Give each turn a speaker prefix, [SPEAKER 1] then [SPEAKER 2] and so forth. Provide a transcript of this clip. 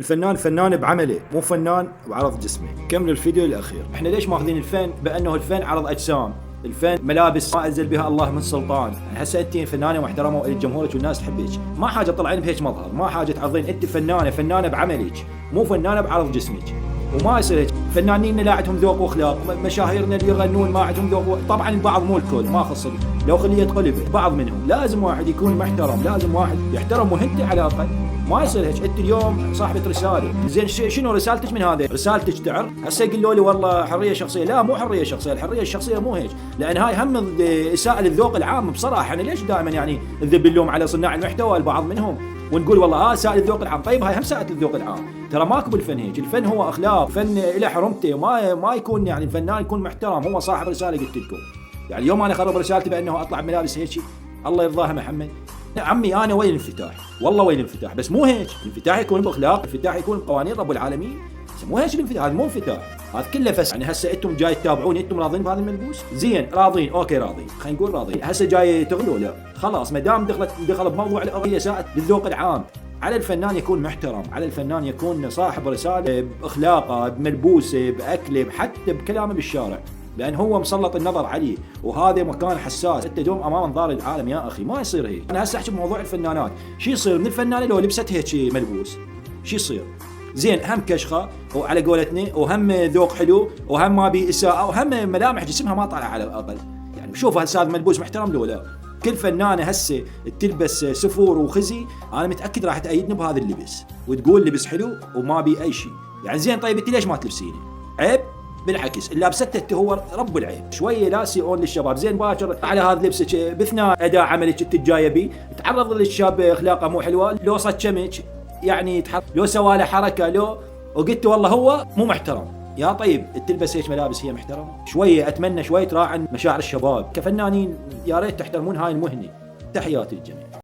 [SPEAKER 1] الفنان فنان بعمله، مو فنان بعرض جسمه. كمل الفيديو الاخير. احنا ليش ماخذين الفن بانه الفن عرض اجسام، الفن ملابس ما انزل بها الله من سلطان. يعني هسه انت فنانه محترمه وجمهورك والناس تحبك، ما حاجه تطلعين بهيك مظهر، ما حاجه تعرضين. انت فنانه بعملك، مو فنانه بعرض جسمك. وما يصير هيك. فنانين لا عندهم ذوق واخلاق، مشاهيرنا اللي يغنون ما عندهم ذوق. طبعا البعض مو الكل، ما خص لو خليه قلبه، بعض منهم. لازم واحد يكون محترم، لازم واحد يحترم مهنته على الاقل. ما يصير هيك. انت اليوم صاحبة رساله، زين شنو رسالتك من هذا؟ رسالتك تعر؟ هسه يقولوا لي والله حريه شخصيه. لا، مو حريه شخصيه، الحريه الشخصيه مو هيك، لان هاي هم اساءه للذوق العام بصراحه. انا ليش دائما يعني نذب اللوم على صناع المحتوى البعض منهم ونقول والله اساء للذوق العام؟ طيب هاي هم ساءت للذوق العام. ترى ماكو بالفن هيك، الفن هو اخلاق، فن له حرمته. ما يكون يعني الفنان يكون محترم، هو صاحب رساله. قلت لكم يعني اليوم انا خرب رسالتي بانه اطلع بملابس هيك، الله يرضاها محمد. عمي انا وين الانفتاح؟ والله وين الانفتاح، بس مو هيك. الانفتاح يكون باخلاق، الانفتاح يكون بقوانين رب العالمين. مو هيك الانفتاح، هذا مو انفتاح، هذا كله فس. يعني هسه انتم جاي تتابعوني، انتم راضين بهذا الملبوس؟ زين راضين، اوكي راضين، خلينا نقول راضين. هسه جاي تغلوا؟ لا خلاص، ما دام دخل بموضوع القضيه ساءت للذوق العام. على الفنان يكون محترم، على الفنان يكون صاحب رساله باخلاقه، بملبوسه، باكله، حتى بكلامه بالشارع، لان هو مسلط النظر عليه، وهذا مكان حساس. انت دوم امام انظار العالم يا اخي، ما يصير هيك. انا هسه احكي بموضوع الفنانات، شو يصير من الفنانه لو لبست هيك ملبوس؟ شو يصير؟ زين هم كشخه وعلى قولتنا، وهم ذوق حلو، وهم ما بي اساءه، وهم ملامح جسمها ما طالعه على الاقل. يعني شوف هذا ملبوس محترم لو لا؟ كل فنانه هسه تلبس سفور وخزي، انا متاكد راح تأيدني بهذا اللبس وتقول لبس حلو وما بي اي شيء. يعني زين طيب انت ليش ما تلبسيني؟ عيب؟ بالعكس، اللي لابسته هو رب العيب. شويه لاسي اون للشباب. زين باكر على هذا لبسك باثناء اداء عملك انت جايه بيه تعرض للشاب اخلاقه مو حلوه، لو صكمك يعني لو سوى له حركه، لو وقلت والله هو مو محترم. يا طيب تلبس هيك ملابس هي محترمه؟ شويه اتمنى شويه تراعن مشاعر الشباب كفنانين، يا ريت تحترمون هاي المهنه. تحياتي للجميع.